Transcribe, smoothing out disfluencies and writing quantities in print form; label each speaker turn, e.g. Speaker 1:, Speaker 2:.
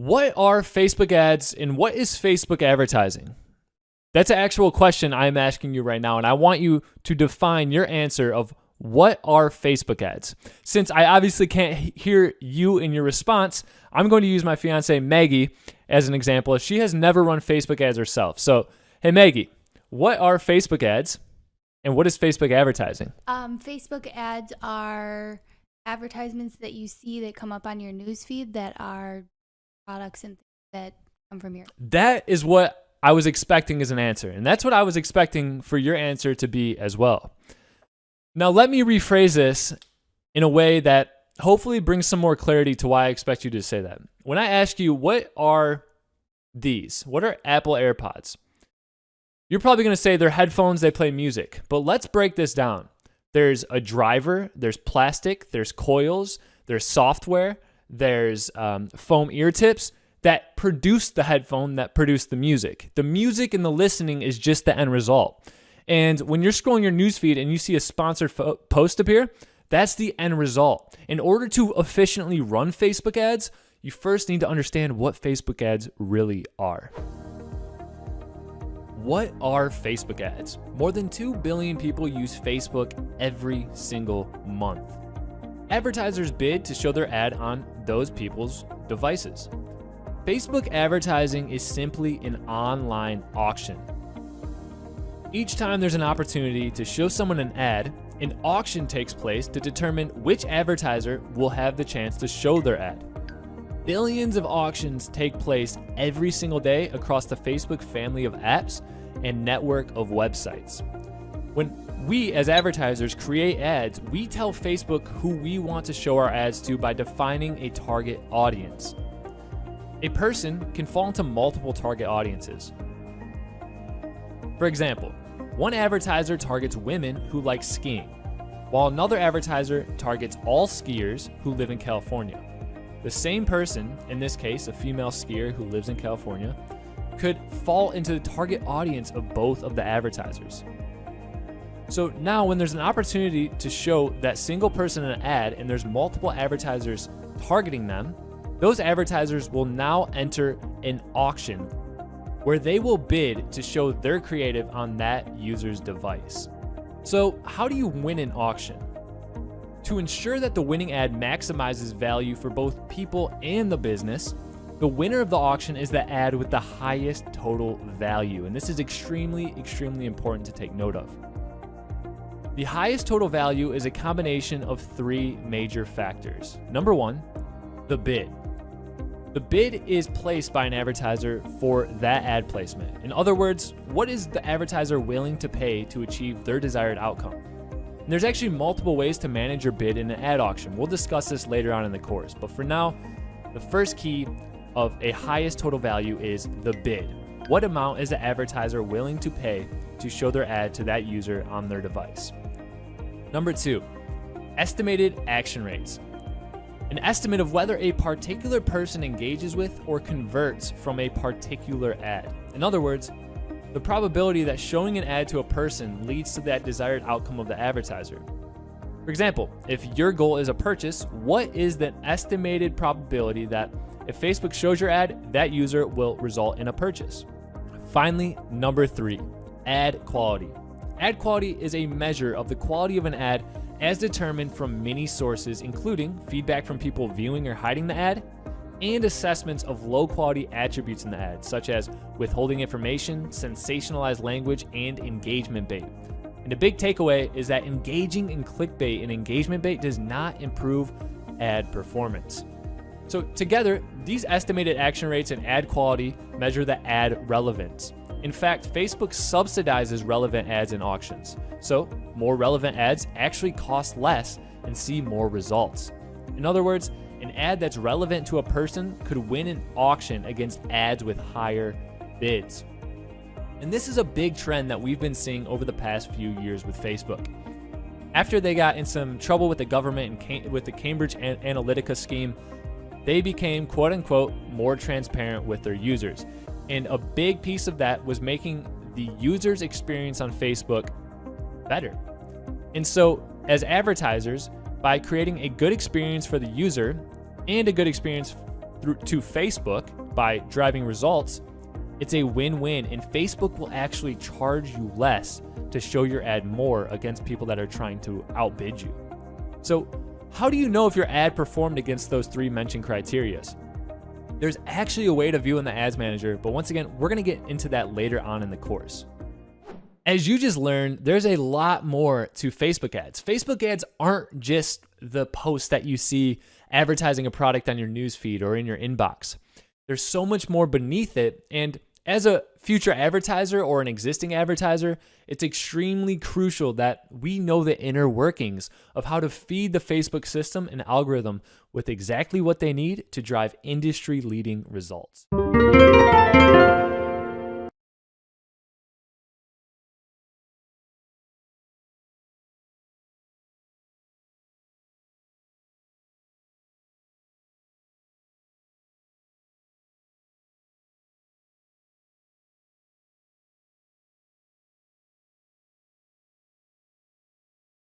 Speaker 1: What are Facebook ads and what is Facebook advertising? That's an actual question I'm asking you right now, and I want you to define your answer of what are Facebook ads. Since I obviously can't hear you in your response, I'm going to use my fiance Maggie as an example. She has never run Facebook ads herself. So, hey Maggie, what are Facebook ads and what is Facebook advertising?
Speaker 2: Facebook ads are advertisements that you see that come up on your newsfeed that are products and things that come from your...
Speaker 1: That is what I was expecting as an answer, and that's what I was expecting for your answer to be as well. Now, let me rephrase this in a way that hopefully brings some more clarity to why I expect you to say that. When I ask you, what are these? What are Apple AirPods? You're probably going to say they're headphones, they play music. But let's break this down. There's a driver, there's plastic, there's coils, there's software, there's foam ear tips that produce the headphone, that produce the music. The music and the listening is just the end result. And when you're scrolling your newsfeed and you see a sponsored post appear, that's the end result. In order to efficiently run Facebook ads, you first need to understand what Facebook ads really are. What are Facebook ads? More than 2 billion people use Facebook every single month. Advertisers bid to show their ad on those people's devices. Facebook advertising is simply an online auction. Each time there's an opportunity to show someone an ad, an auction takes place to determine which advertiser will have the chance to show their ad. Billions of auctions take place every single day across the Facebook family of apps and network of websites. When we as advertisers create ads, we tell Facebook who we want to show our ads to by defining a target audience. A person can fall into multiple target audiences. For example, one advertiser targets women who like skiing, while another advertiser targets all skiers who live in California. The same person, in this case a female skier who lives in California, could fall into the target audience of both of the advertisers. So now when there's an opportunity to show that single person an ad and there's multiple advertisers targeting them, those advertisers will now enter an auction where they will bid to show their creative on that user's device. So how do you win an auction? To ensure that the winning ad maximizes value for both people and the business, the winner of the auction is the ad with the highest total value. And this is extremely, extremely important to take note of. The highest total value is a combination of 3 major factors. Number 1, the bid. The bid is placed by an advertiser for that ad placement. In other words, what is the advertiser willing to pay to achieve their desired outcome? And there's actually multiple ways to manage your bid in an ad auction. We'll discuss this later on in the course, but for now, the first key of a highest total value is the bid. What amount is the advertiser willing to pay to show their ad to that user on their device? Number 2, estimated action rates. An estimate of whether a particular person engages with or converts from a particular ad. In other words, the probability that showing an ad to a person leads to that desired outcome of the advertiser. For example, if your goal is a purchase, what is the estimated probability that if Facebook shows your ad, that user will result in a purchase? Finally, number 3, ad quality. Ad quality is a measure of the quality of an ad as determined from many sources, including feedback from people viewing or hiding the ad, and assessments of low quality attributes in the ad, such as withholding information, sensationalized language, and engagement bait. And the big takeaway is that engaging in clickbait and engagement bait does not improve ad performance. So together, these estimated action rates and ad quality measure the ad relevance. In fact, Facebook subsidizes relevant ads in auctions. So more relevant ads actually cost less and see more results. In other words, an ad that's relevant to a person could win an auction against ads with higher bids. And this is a big trend that we've been seeing over the past few years with Facebook. After they got in some trouble with the government and with the Cambridge Analytica scheme, they became quote unquote more transparent with their users. And a big piece of that was making the user's experience on Facebook better. And so as advertisers, by creating a good experience for the user and a good experience to Facebook by driving results, it's a win-win, and Facebook will actually charge you less to show your ad more against people that are trying to outbid you. So how do you know if your ad performed against those 3 mentioned criterias? There's actually a way to view in the Ads Manager, but once again, we're gonna get into that later on in the course. As you just learned, there's a lot more to Facebook ads. Facebook ads aren't just the posts that you see advertising a product on your newsfeed or in your inbox. There's so much more beneath it, and as a future advertiser or an existing advertiser, it's extremely crucial that we know the inner workings of how to feed the Facebook system and algorithm with exactly what they need to drive industry-leading results.